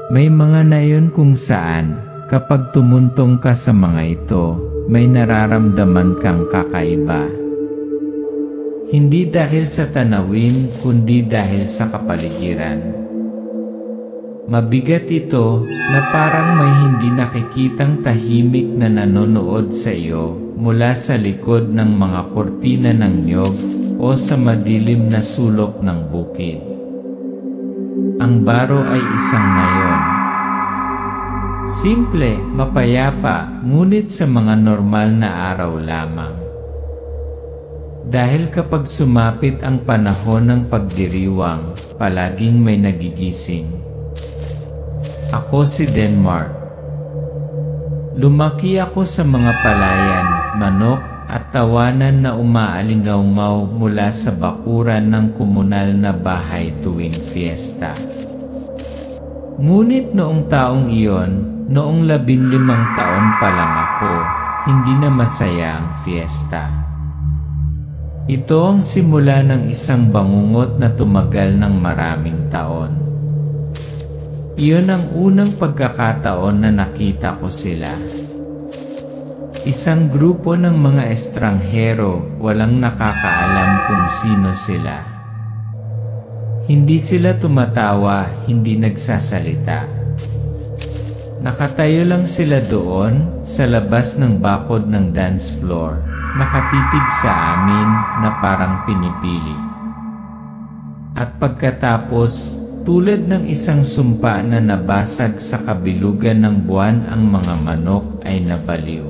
May mga nayon kung saan, kapag tumuntong ka sa mga ito, may nararamdaman kang kakaiba. Hindi dahil sa tanawin, kundi dahil sa kapaligiran. Mabigat ito na parang may hindi nakikitang tahimik na nanonood sa iyo mula sa likod ng mga kortina ng niyog o sa madilim na sulok ng bukid. Ang baro ay isang nayon. Simple, mapayapa, ngunit sa mga normal na araw lamang. Dahil kapag sumapit ang panahon ng pagdiriwang, palaging may nagigising. Ako si Denmark. Lumaki ako sa mga palayan, manok, at tawanan na umaalingaw-ngaw mula sa bakuran ng komunal na bahay tuwing fiesta. Ngunit noong taong iyon, noong 15 taon pa lang ako, hindi na masaya ang fiesta. Ito ang simula ng isang bangungot na tumagal ng maraming taon. Iyon ang unang pagkakataon na nakita ko sila. Isang grupo ng mga estranghero, walang nakakaalam kung sino sila. Hindi sila tumatawa, hindi nagsasalita. Nakatayo lang sila doon, sa labas ng bakod ng dance floor, nakatitig sa amin na parang pinipili. At pagkatapos, tulad ng isang sumpa na nabasag sa kabilugan ng buwan, ang mga manok ay nabaliw.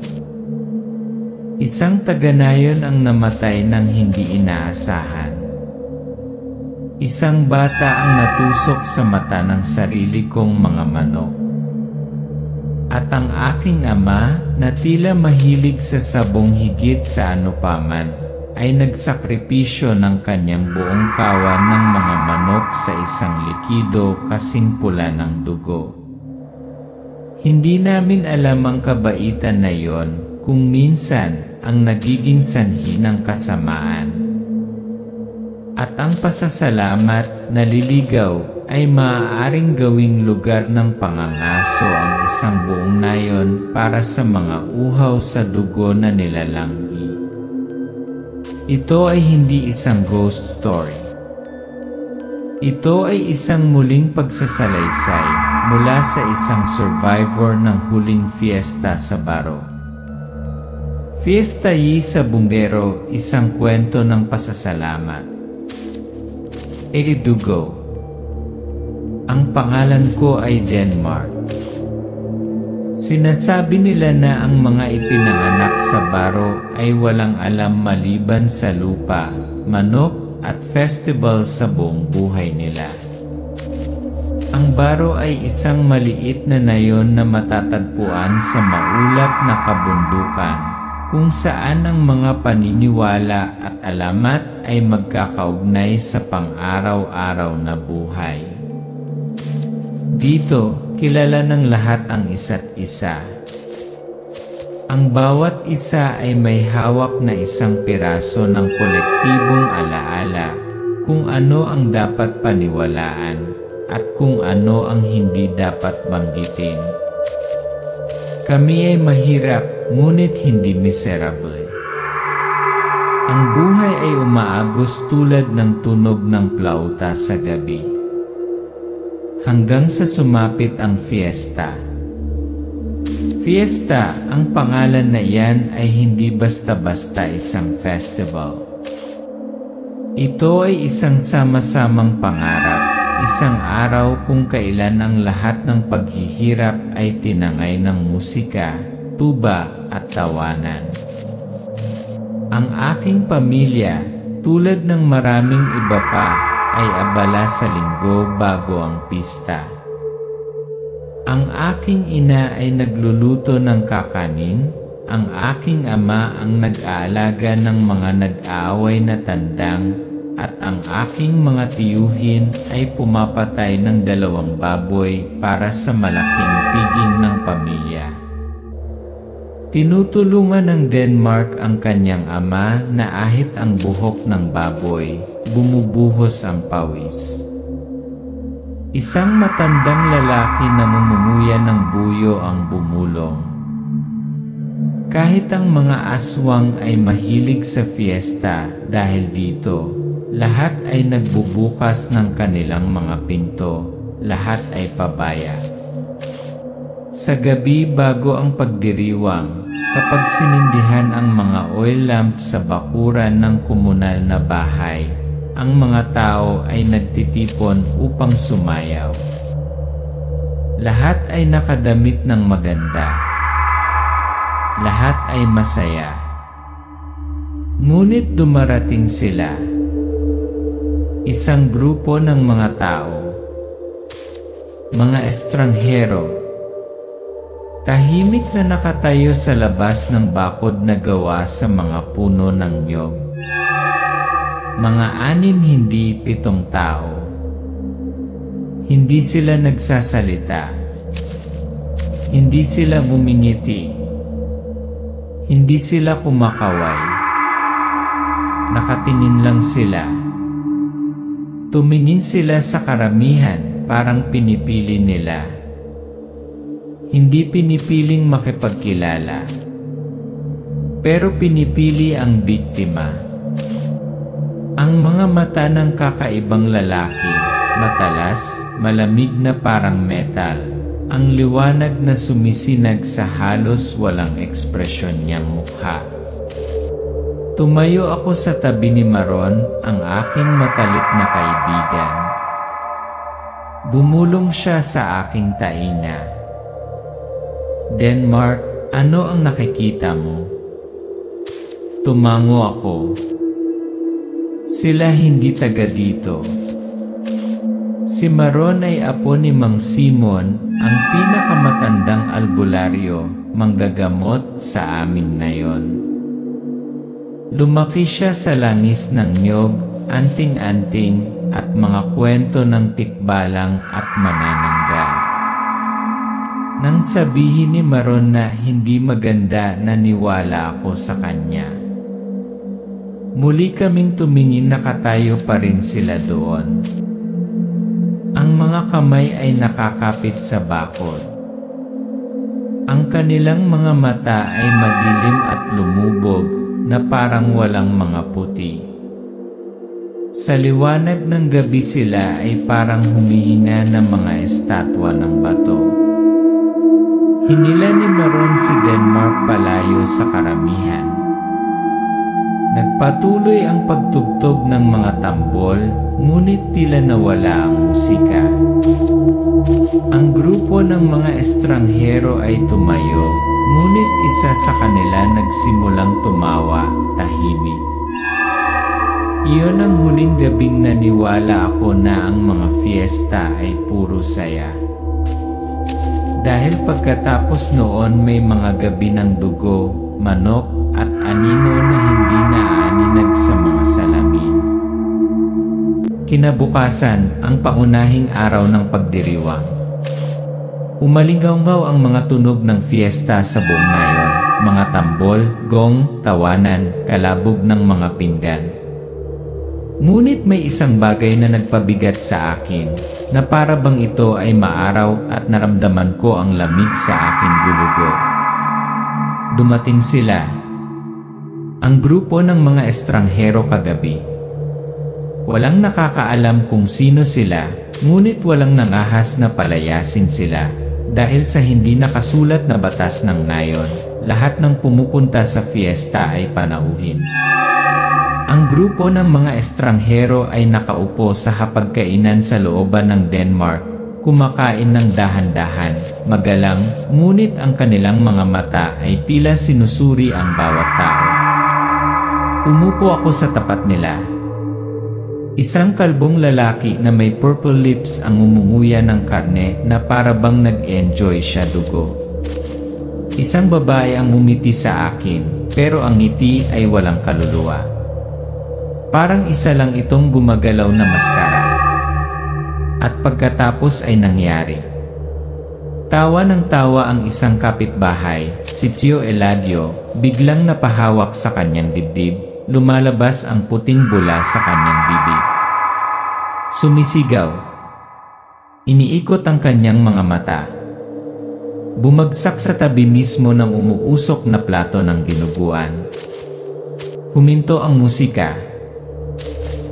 Isang taga-nayon ang namatay ng hindi inaasahan. Isang bata ang natusok sa mata ng sarili kong mga manok. At ang aking ama, na tila mahilig sa sabong higit sa anupaman, ay nagsakripisyo ng kanyang buong kawan ng mga manok sa isang likido kasing pula ng dugo. Hindi namin alam ang kabaitan na yon, kung minsan ang nagiging sanhi ng kasamaan. At ang pasasalamat, naliligaw, ay maaaring gawing lugar ng pangangaso ang isang buong nayon para sa mga uhaw sa dugo na nilalanggi. Ito ay hindi isang ghost story. Ito ay isang muling pagsasalaysay mula sa isang survivor ng huling fiesta sa baro. Fiesta yi sa Bungero, isang kwento ng pasasalamat. Eridugo. Ang pangalan ko ay Denmark. Sinasabi nila na ang mga ipinanganak sa baro ay walang alam maliban sa lupa, manok at festival sa buong buhay nila. Ang baro ay isang maliit na nayon na matatagpuan sa maulap na kabundukan, kung saan ang mga paniniwala at alamat ay magkakaugnay sa pang-araw-araw na buhay. Dito, kilala ng lahat ang isa't isa. Ang bawat isa ay may hawak na isang piraso ng kolektibong alaala, kung ano ang dapat paniwalaan at kung ano ang hindi dapat banggitin. Kami ay mahirap, ngunit hindi miserable. Ang buhay ay umaagos tulad ng tunog ng plauta sa gabi. Hanggang sa sumapit ang fiesta. Fiesta, ang pangalan na iyan ay hindi basta-basta isang festival. Ito ay isang sama-samang pangarap. Isang araw kung kailan ang lahat ng paghihirap ay tinangay ng musika, tuba at tawanan. Ang aking pamilya, tulad ng maraming iba pa, ay abala sa linggo bago ang pista. Ang aking ina ay nagluluto ng kakanin, ang aking ama ang nag-aalaga ng mga nag-aaway na tandang, at ang aking mga tiyuhin ay pumapatay ng 2 baboy para sa malaking piging ng pamilya. Tinutulungan ng Denmark ang kanyang ama na ahit ang buhok ng baboy, bumubuhos ang pawis. Isang matandang lalaki na mumumuya ng buyo ang bumulong. Kahit ang mga aswang ay mahilig sa fiesta dahil dito, lahat ay nagbubukas ng kanilang mga pinto, lahat ay pabaya. Sa gabi bago ang pagdiriwang, kapag sinindihan ang mga oil lamp sa bakuran ng komunal na bahay, ang mga tao ay nagtitipon upang sumayaw. Lahat ay nakadamit ng maganda. Lahat ay masaya. Ngunit dumarating sila. Isang grupo ng mga tao. Mga estranghero. Tahimik na nakatayo sa labas ng bakod na gawa sa mga puno ng niyog. Mga 6 hindi 7 tao. Hindi sila nagsasalita. Hindi sila bumingiti. Hindi sila kumakaway. Nakatingin lang sila. Tumingin sila sa karamihan, parang pinipili nila. Hindi pinipiling makipagkilala. Pero pinipili ang biktima. Ang mga mata ng kakaibang lalaki, matalas, malamig na parang metal. Ang liwanag na sumisinag sa halos walang ekspresyon niyang mukha. Tumayo ako sa tabi ni Maron, ang aking matalik na kaibigan. Bumulong siya sa aking tainga. Denmark, ano ang nakikita mo? Tumango ako. Sila hindi taga dito. Si Maron ay apo ni Mang Simon, ang pinakamatandang albularyo, manggagamot sa amin ngayon. Lumaki siya sa langis ng niyog, anting-anting, at mga kwento ng tikbalang at manananggal. Nang sabihin ni Maron na hindi maganda, naniwala ako sa kanya. Muli kaming tumingin, nakatayo pa rin sila doon. Ang mga kamay ay nakakapit sa bakod. Ang kanilang mga mata ay madilim at lumubog na parang walang mga puti. Sa liwanag ng gabi sila ay parang humihina ng mga estatwa ng bato. Hinila ni Maron si Denmark palayo sa karamihan. Nagpatuloy ang pagtugtog ng mga tambol, ngunit tila nawala ang musika. Ang grupo ng mga estranghero ay tumayo, ngunit isa sa kanila nagsimulang tumawa, tahimik. Iyon ang huling gabing naniwala ako na ang mga fiesta ay puro saya. Dahil pagkatapos noon may mga gabi ng dugo, manok, at anino na hindi naaaninag sa mga salamin. Kinabukasan, ang pangunahing araw ng pagdiriwang. Umalingaw-ngaw ang mga tunog ng fiesta sa buong nayon, mga tambol, gong, tawanan, kalabog ng mga pinggan. Ngunit may isang bagay na nagpabigat sa akin, na para bang ito ay maaraw at naramdaman ko ang lamig sa aking gulugod. Dumating sila. Ang grupo ng mga estranghero kagabi. Walang nakakaalam kung sino sila, ngunit walang nangahas na palayasin sila. Dahil sa hindi nakasulat na batas ng nayon, lahat ng pumupunta sa fiesta ay panauhin. Ang grupo ng mga estranghero ay nakaupo sa hapagkainan sa looban ng Denmark, kumakain ng dahan-dahan, magalang, ngunit ang kanilang mga mata ay tila sinusuri ang bawat tao. Umupo ako sa tapat nila. Isang kalbong lalaki na may purple lips ang umunguya ng karne na para bang nag-enjoy siya dugo. Isang babae ang umiti sa akin, pero ang ngiti ay walang kaluluwa. Parang isa lang itong gumagalaw na maskara. At pagkatapos ay nangyari. Tawa ng tawa ang isang kapitbahay, si Tio Eladio, biglang napahawak sa kanyang dibdib. Lumalabas ang puting bula sa kanyang bibig. Sumisigaw. Iniikot ang kanyang mga mata. Bumagsak sa tabi mismo ng umuusok na plato ng dinuguan. Huminto ang musika.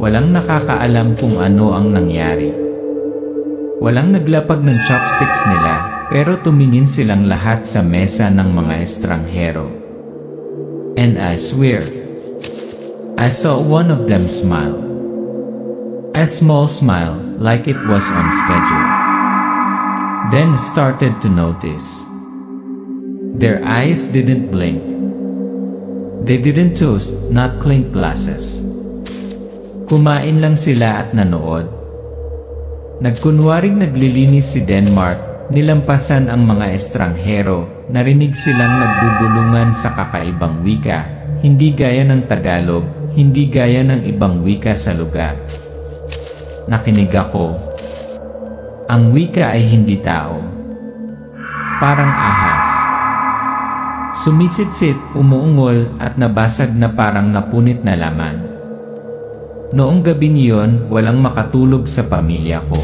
Walang nakakaalam kung ano ang nangyari. Walang naglapag ng chopsticks nila, pero tumingin silang lahat sa mesa ng mga estranghero. And I swear, I saw one of them smile. A small smile, like it was on schedule. Then started to notice. Their eyes didn't blink. They didn't toast, not clink glasses. Kumain lang sila at nanood. Nagkunwaring naglilinis si Denmark, nilampasan ang mga estranghero, narinig silang nagbubulungan sa kakaibang wika, hindi gaya ng Tagalog, hindi gaya ng ibang wika sa lugar. Nakinig ako. Ang wika ay hindi tao. Parang ahas. Sumisitsit, umuungol at nabasag na parang napunit na laman. Noong gabing iyon, walang makatulog sa pamilya ko.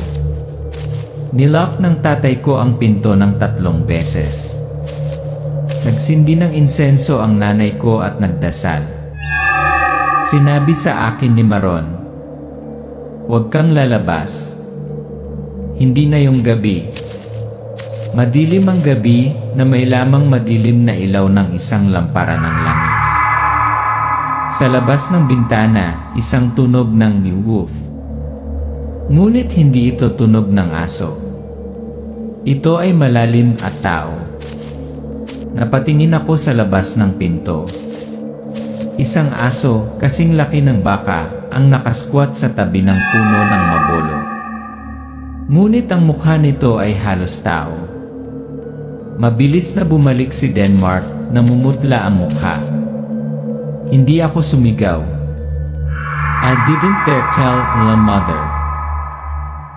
Nilock ng tatay ko ang pinto ng 3 beses. Nagsindi ng insenso ang nanay ko at nagdasal. Sinabi sa akin ni Maron, "Huwag kang lalabas. Hindi na yung gabi." Madilim ang gabi na may lamang madilim na ilaw ng isang lampara ng langis. Sa labas ng bintana, isang tunog ng ni-woof. Ngunit hindi ito tunog ng aso. Ito ay malalim at tao. Napatingin ako sa labas ng pinto. Isang aso, kasing laki ng baka, ang nakasquat sa tabi ng puno ng mabolo. Ngunit ang mukha nito ay halos tao. Mabilis na bumalik si Denmark, namumutla ang mukha. Hindi ako sumigaw. I didn't dare tell the mother.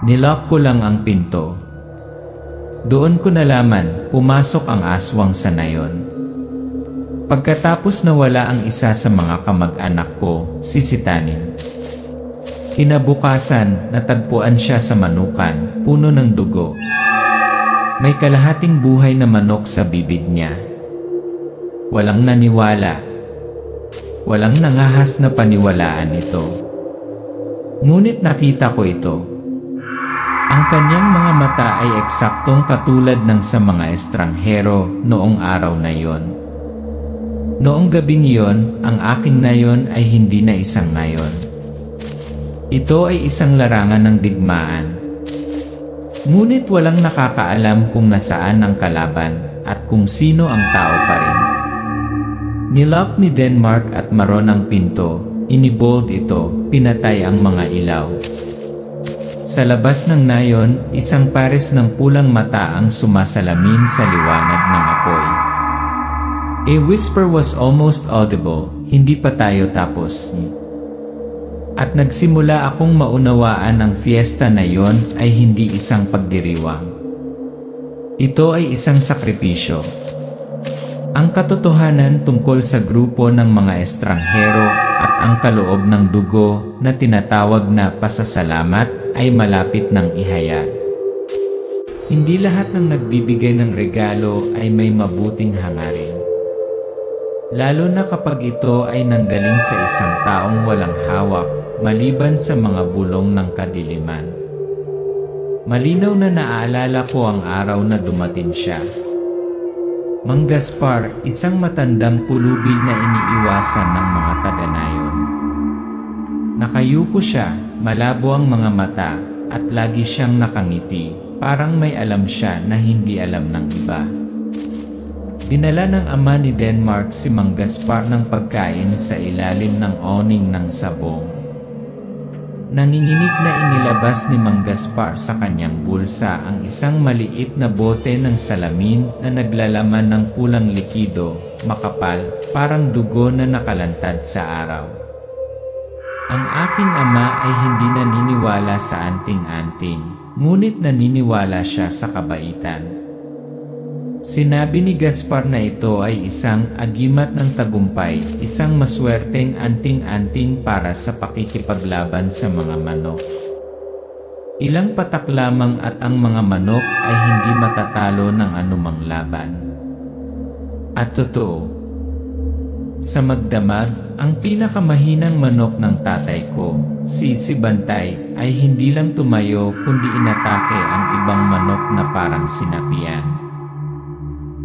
Nilock ko lang ang pinto. Doon ko nalaman, pumasok ang aswang sa nayon. Pagkatapos nawala ang isa sa mga kamag-anak ko, si Sitanin. Kinabukasan, natagpuan siya sa manukan, puno ng dugo. May kalahating buhay na manok sa bibig niya. Walang naniwala. Walang nangahas na paniwalaan ito. Ngunit nakita ko ito. Ang kanyang mga mata ay eksaktong katulad ng sa mga estranghero noong araw na iyon. Noong gabing iyon, ang aking nayon ay hindi na isang nayon. Ito ay isang larangan ng digmaan. Ngunit walang nakakaalam kung nasaan ang kalaban at kung sino ang tao pa rin. Nilock ni Denmark at Maron ang pinto, inibold ito, pinatay ang mga ilaw. Sa labas ng nayon, isang pares ng pulang mata ang sumasalamin sa liwanag ng apoy. A whisper was almost audible, hindi pa tayo tapos. At nagsimula akong maunawaan ang fiesta na yon ay hindi isang pagdiriwang. Ito ay isang sakripisyo. Ang katotohanan tungkol sa grupo ng mga estranghero at ang kaloob ng dugo na tinatawag na pasasalamat ay malapit ng ihayag. Hindi lahat ng nagbibigay ng regalo ay may mabuting hangarin. Lalo na kapag ito ay nanggaling sa isang taong walang hawak, maliban sa mga bulong ng kadiliman. Malinaw na naaalala ko ang araw na dumating siya. Mang Gaspar, isang matandang pulubi na iniiwasan ng mga taga-nayon. Nakayuko siya, malabo ang mga mata, at lagi siyang nakangiti, parang may alam siya na hindi alam ng iba. Dinala ng ama ni Denmark si Mang Gaspar ng pagkain sa ilalim ng awning ng sabong. Nanginginig na inilabas ni Mang Gaspar sa kanyang bulsa ang isang maliit na bote ng salamin na naglalaman ng pulang likido, makapal, parang dugo na nakalantad sa araw. Ang aking ama ay hindi naniniwala sa anting-anting, ngunit naniniwala siya sa kabaitan. Sinabi ni Gaspar na ito ay isang agimat ng tagumpay, isang maswerteng anting-anting para sa pakikipaglaban sa mga manok. Ilang patak lamang at ang mga manok ay hindi matatalo ng anumang laban. At totoo, sa magdamag, ang pinakamahinang manok ng tatay ko, si Bantay, ay hindi lang tumayo kundi inatake ang ibang manok na parang sinapian.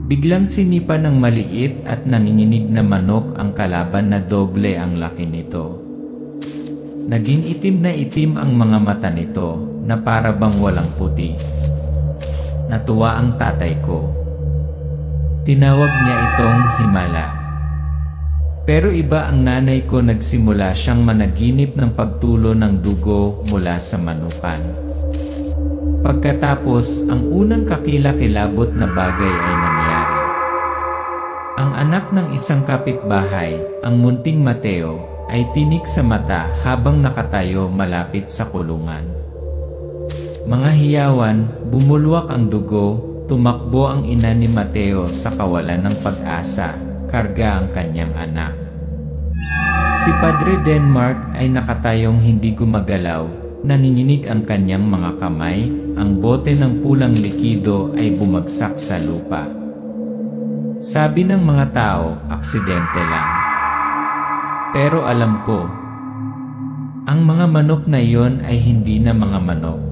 Biglang sinipa ng maliit at nanginginig na manok ang kalaban na doble ang laki nito. Naging itim na itim ang mga mata nito na para bang walang puti. Natuwa ang tatay ko. Tinawag niya itong Himala. Pero iba ang nanay ko, nagsimula siyang managinip ng pagtulo ng dugo mula sa manukan. Pagkatapos, ang unang kakilakilabot na bagay ay nangyari. Ang anak ng isang kapitbahay, ang munting Mateo, ay tinik sa mata habang nakatayo malapit sa kulungan. Mga hiyawan, bumulwak ang dugo, tumakbo ang ina ni Mateo sa kawalan ng pag-asa, karga ang kanyang anak. Si Padre Denmark ay nakatayong hindi gumagalaw, nanginginig ang kanyang mga kamay, ang bote ng pulang likido ay bumagsak sa lupa. Sabi ng mga tao, aksidente lang. Pero alam ko, ang mga manok na iyon ay hindi na mga manok.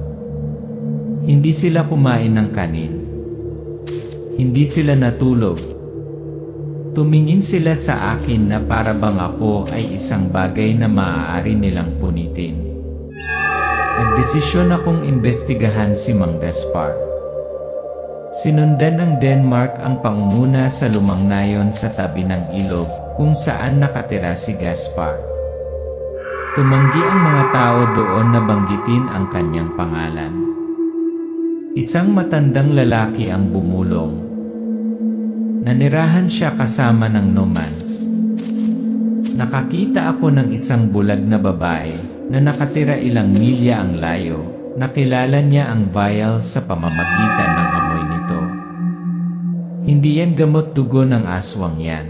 Hindi sila kumain ng kanin. Hindi sila natulog. Tumingin sila sa akin na para bang ako ay isang bagay na maaari nilang punitin. Nagdesisyon akong imbestigahan si Mang Gaspar. Sinundan ng Denmark ang pangunguna sa lumang nayon sa tabi ng ilog kung saan nakatira si Gaspar. Tumanggi ang mga tao doon na banggitin ang kanyang pangalan. Isang matandang lalaki ang bumulong. Nanirahan siya kasama ng Nomans. Nakakita ako ng isang bulag na babae na nakatira ilang milya ang layo. Nakilala niya ang vial sa pamamagitan ng amoy nito. Hindi yan gamot dugo ng aswang yan.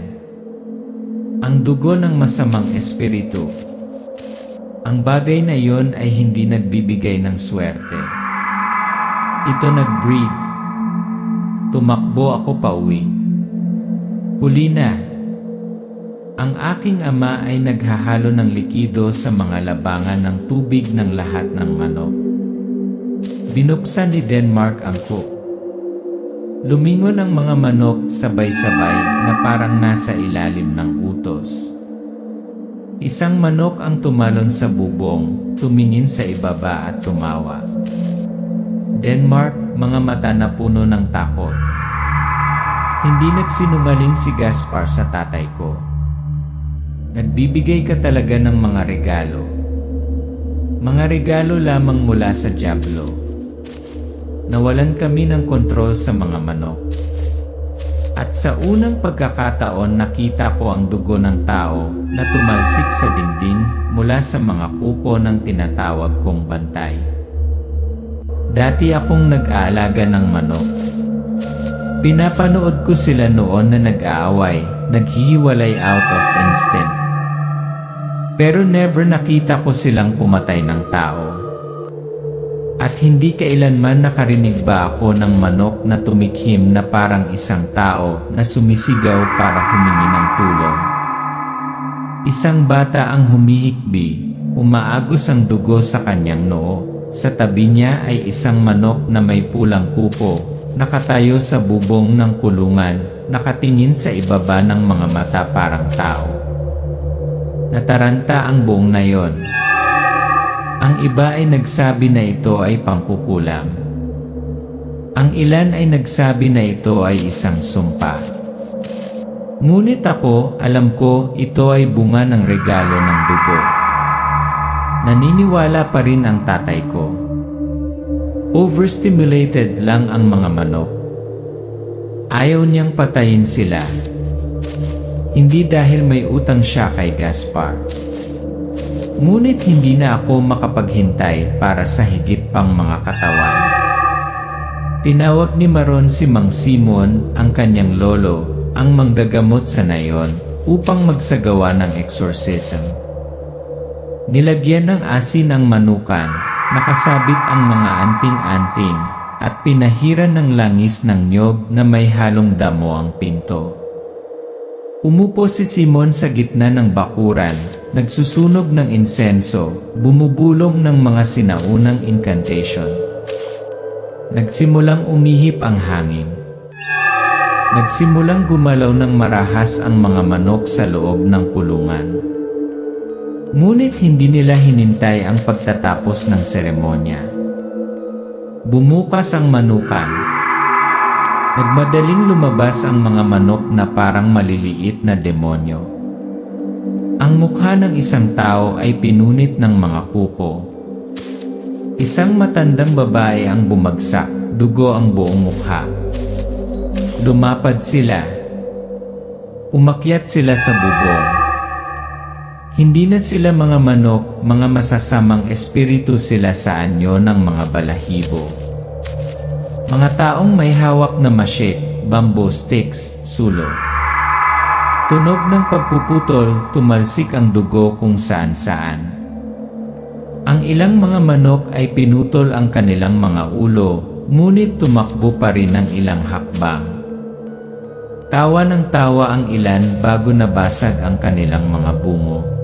Ang dugo ng masamang espiritu. Ang bagay na yon ay hindi nagbibigay ng swerte. Ito nag-breed. Tumakbo ako pauwi. Huli na. Ang aking ama ay naghahalo ng likido sa mga labangan ng tubig ng lahat ng manok. Binuksan ni Denmark ang coop. Lumingon ang mga manok sabay-sabay na parang nasa ilalim ng utos. Isang manok ang tumalon sa bubong, tumingin sa ibaba at tumawa. Denmark, mga mata na puno ng takot. Hindi nagsinungaling si Gaspar sa tatay ko. Nagbibigay ka talaga ng mga regalo. Mga regalo lamang mula sa Diablo. Nawalan kami ng kontrol sa mga manok. At sa unang pagkakataon nakita ko ang dugo ng tao na tumalsik sa dingding mula sa mga kuko ng tinatawag kong bantay. Dati akong nag-aalaga ng manok. Pinapanood ko sila noon na nag-aaway, naghihiwalay out of instinct. Pero never nakita ko silang pumatay ng tao. At hindi kailanman nakarinig ba ako ng manok na tumikhim na parang isang tao na sumisigaw para humingi ng tulong. Isang bata ang humihikbi, umaagos ang dugo sa kanyang noo. Sa tabi niya ay isang manok na may pulang kuko, nakatayo sa bubong ng kulungan, nakatingin sa ibaba ng mga mata parang tao. Nataranta ang buong nayon. Ang iba ay nagsabi na ito ay pangkukulam. Ang ilan ay nagsabi na ito ay isang sumpa. Ngunit ako, alam ko, ito ay bunga ng regalo ng dugo. Naniniwala pa rin ang tatay ko. Overstimulated lang ang mga manok. Ayaw niyang patayin sila. Hindi dahil may utang siya kay Gaspar. Ngunit hindi na ako makapaghintay para sa higit pang mga katawan. Tinawag ni Maron si Mang Simon, ang kanyang lolo, ang manggagamot sa nayon, upang magsagawa ng exorcism. Nilagyan ng asin ang manukan, Nakasabit ang mga anting-anting at pinahiran ng langis ng niyog na may halong damo ang pinto. Umupo si Simon sa gitna ng bakuran, nagsusunog ng insenso, bumubulong ng mga sinaunang incantation. Nagsimulang umihip ang hangin. Nagsimulang gumalaw ng marahas ang mga manok sa loob ng kulungan. Ngunit hindi nila hinintay ang pagtatapos ng seremonya. Bumukas ang manukan. Nagmadaling lumabas ang mga manok na parang maliliit na demonyo. Ang mukha ng isang tao ay pinunit ng mga kuko. Isang matandang babae ang bumagsak, dugo ang buong mukha. Lumapad sila. Umakyat sila sa bubong. Hindi na sila mga manok, mga masasamang espiritu sila sa anyo ng mga balahibo. Mga taong may hawak na machete, bamboo sticks, sulo. Tunog ng pagpuputol, tumalsik ang dugo kung saan-saan. Ang ilang mga manok ay pinutol ang kanilang mga ulo, ngunit tumakbo pa rin ang ilang hakbang. Tawa ng tawa ang ilan bago nabasag ang kanilang mga bungo.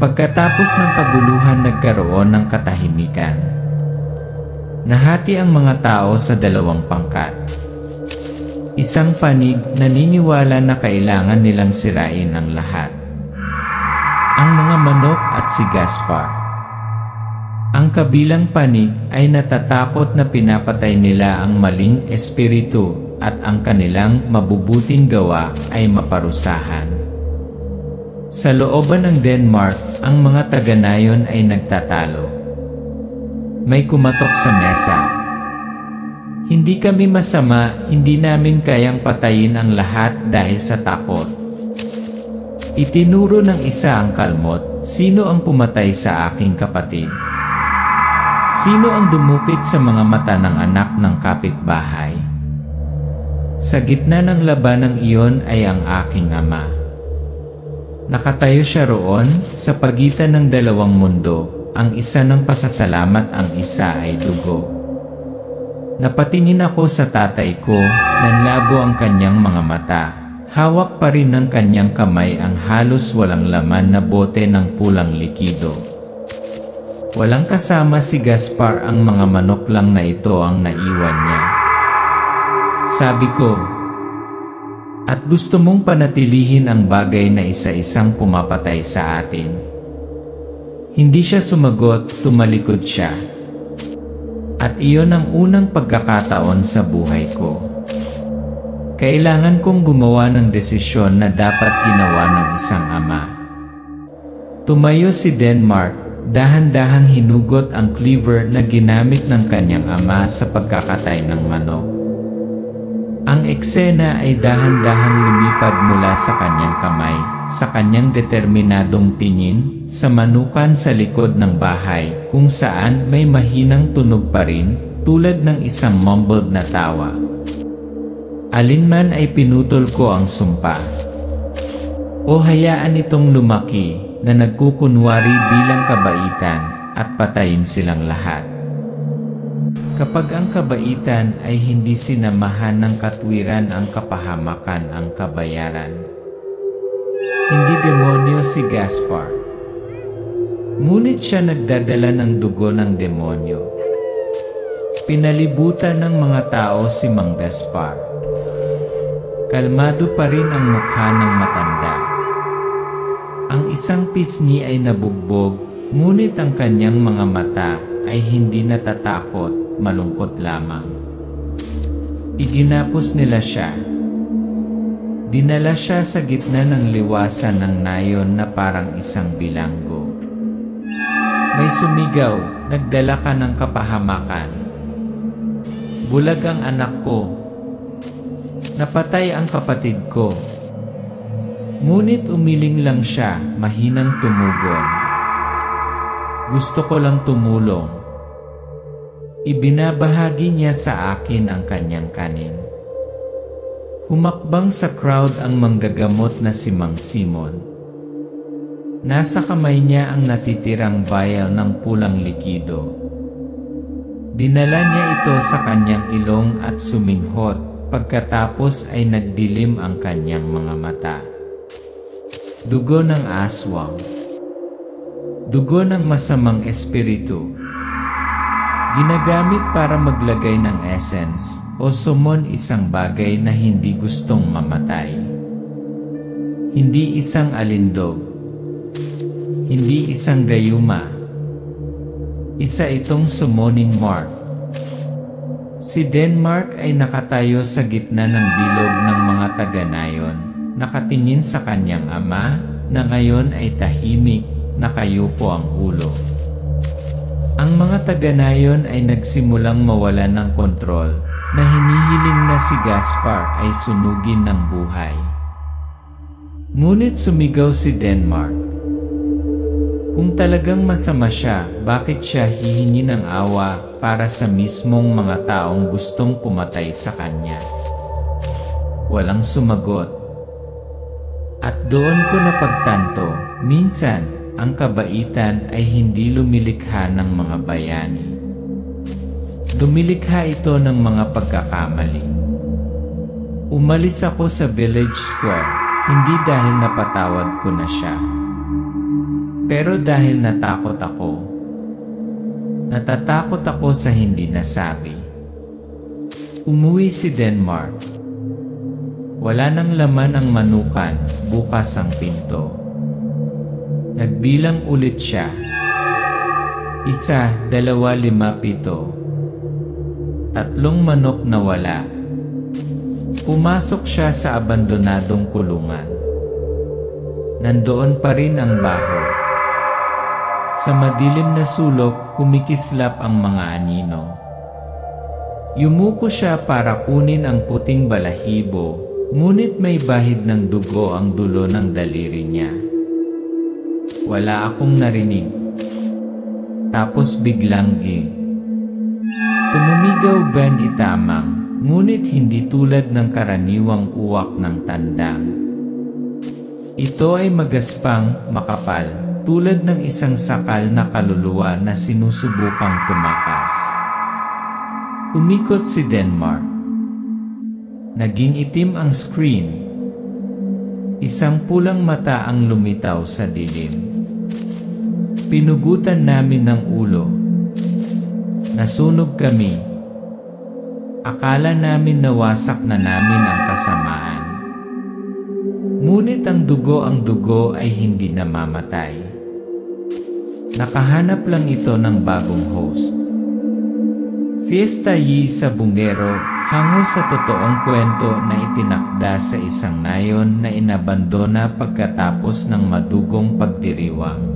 Pagkatapos ng kaguluhan, nagkaroon ng katahimikan. Nahati ang mga tao sa dalawang pangkat. Isang panig, naniniwala na kailangan nilang sirain ang lahat. Ang mga manok at si Gaspar. Ang kabilang panig ay natatakot na pinapatay nila ang maling espiritu at ang kanilang mabubuting gawa ay maparusahan. Sa looban ng Denmark, ang mga taga-nayon ay nagtatalo. May kumatok sa mesa. Hindi kami masama, hindi namin kayang patayin ang lahat dahil sa takot. Itinuro ng isa ang kalmot, sino ang pumatay sa aking kapatid? Sino ang dumukit sa mga mata ng anak ng kapitbahay? Sa gitna ng labanang iyon ay ang aking ama. Nakatayo siya roon, sa pagitan ng dalawang mundo. Ang isa ng pasasalamat, ang isa ay dugo. Napatingin ako sa tatay ko, nanlabo ang kanyang mga mata. Hawak pa rin ng kanyang kamay ang halos walang laman na bote ng pulang likido. Walang kasama si Gaspar, ang mga manok lang na ito ang naiwan niya. Sabi ko, at gusto mong panatilihin ang bagay na isa-isang pumapatay sa atin. Hindi siya sumagot, tumalikod siya. At iyon ang unang pagkakataon sa buhay ko. Kailangan kong gumawa ng desisyon na dapat ginawa ng isang ama. Tumayo si Denmark, dahan-dahang hinugot ang cleaver na ginamit ng kanyang ama sa pagkakatay ng manok. Ang eksena ay dahan-dahang lumipad mula sa kanyang kamay, sa kanyang determinadong tingin, sa manukan sa likod ng bahay, kung saan may mahinang tunog pa rin, tulad ng isang mumbled na tawa. Alinman ay pinutol ko ang sumpa. O hayaan itong lumaki, na nagkukunwari bilang kabaitan, at patayin silang lahat. Kapag ang kabaitan ay hindi sinamahan ng katwiran, ang kapahamakan ang kabayaran. Hindi demonyo si Gaspar. Ngunit siya nagdadala ng dugo ng demonyo. Pinalibutan ng mga tao si Mang Gaspar. Kalmado pa rin ang mukha ng matanda. Ang isang pisngi ay nabugbog, ngunit ang kanyang mga mata ay hindi natatakot, malungkot lamang. Iginapos nila siya. Dinala siya sa gitna ng liwasan ng nayon na parang isang bilanggo. May sumigaw, nagdala ka ng kapahamakan. Bulag ang anak ko. Napatay ang kapatid ko. Ngunit umiling lang siya, mahinang tumugon. Gusto ko lang tumulong. Ibinabahagi niya sa akin ang kanyang kanin. Humakbang sa crowd ang manggagamot na si Mang Simon. Nasa kamay niya ang natitirang vial ng pulang likido. Dinala niya ito sa kanyang ilong at suminghot, pagkatapos ay nagdilim ang kanyang mga mata. Dugo ng aswang. Dugo ng masamang espiritu. Ginagamit para maglagay ng essence o sumon isang bagay na hindi gustong mamatay. Hindi isang alindog. Hindi isang gayuma. Isa itong summoning mark. Si Denmark ay nakatayo sa gitna ng bilog ng mga taga-nayon, nakatingin sa kanyang ama, na ngayon ay tahimik, nakayuko ang ulo. Ang mga taga-nayon ay nagsimulang mawalan ng kontrol, na hinihiling na si Gaspar ay sunugin ng buhay. Ngunit sumigaw si Denmark. Kung talagang masama siya, bakit siya hihingi ng awa para sa mismong mga taong gustong pumatay sa kanya? Walang sumagot. At doon ko napagtanto, minsan, ang kabaitan ay hindi lumilikha ng mga bayani. Lumilikha ito ng mga pagkakamali. Umalis ako sa village square, hindi dahil napatawad ko na siya. Pero dahil natakot ako. Natatakot ako sa hindi nasabi. Umuwi si Denmark. Wala nang laman ang manukan, bukas ang pinto. Nagbilang ulit siya. 1, 2, 5, 7. 3 manok na wala. Pumasok siya sa abandonadong kulungan. Nandoon pa rin ang baho. Sa madilim na sulok, kumikislap ang mga anino. Yumuko siya para kunin ang puting balahibo, ngunit may bahid ng dugo ang dulo ng daliri niya. Wala akong narinig. Tapos biglang Tumumigaw Ben itamang, ngunit hindi tulad ng karaniwang uwak ng tandang. Ito ay magaspang, makapal, tulad ng isang sakal na kaluluwa na sinusubukang tumakas. Umikot si Denmark. Naging itim ang screen. Isang pulang mata ang lumitaw sa dilim. Pinugutan namin ng ulo. Nasunog kami. Akala namin nawasak na namin ang kasamaan. Ngunit ang dugo ay hindi namamatay. Nakahanap lang ito ng bagong host. Fiesta Yi sa Bungero, hango sa totoong kwento na itinakda sa isang nayon na inabandona pagkatapos ng madugong pagdiriwang.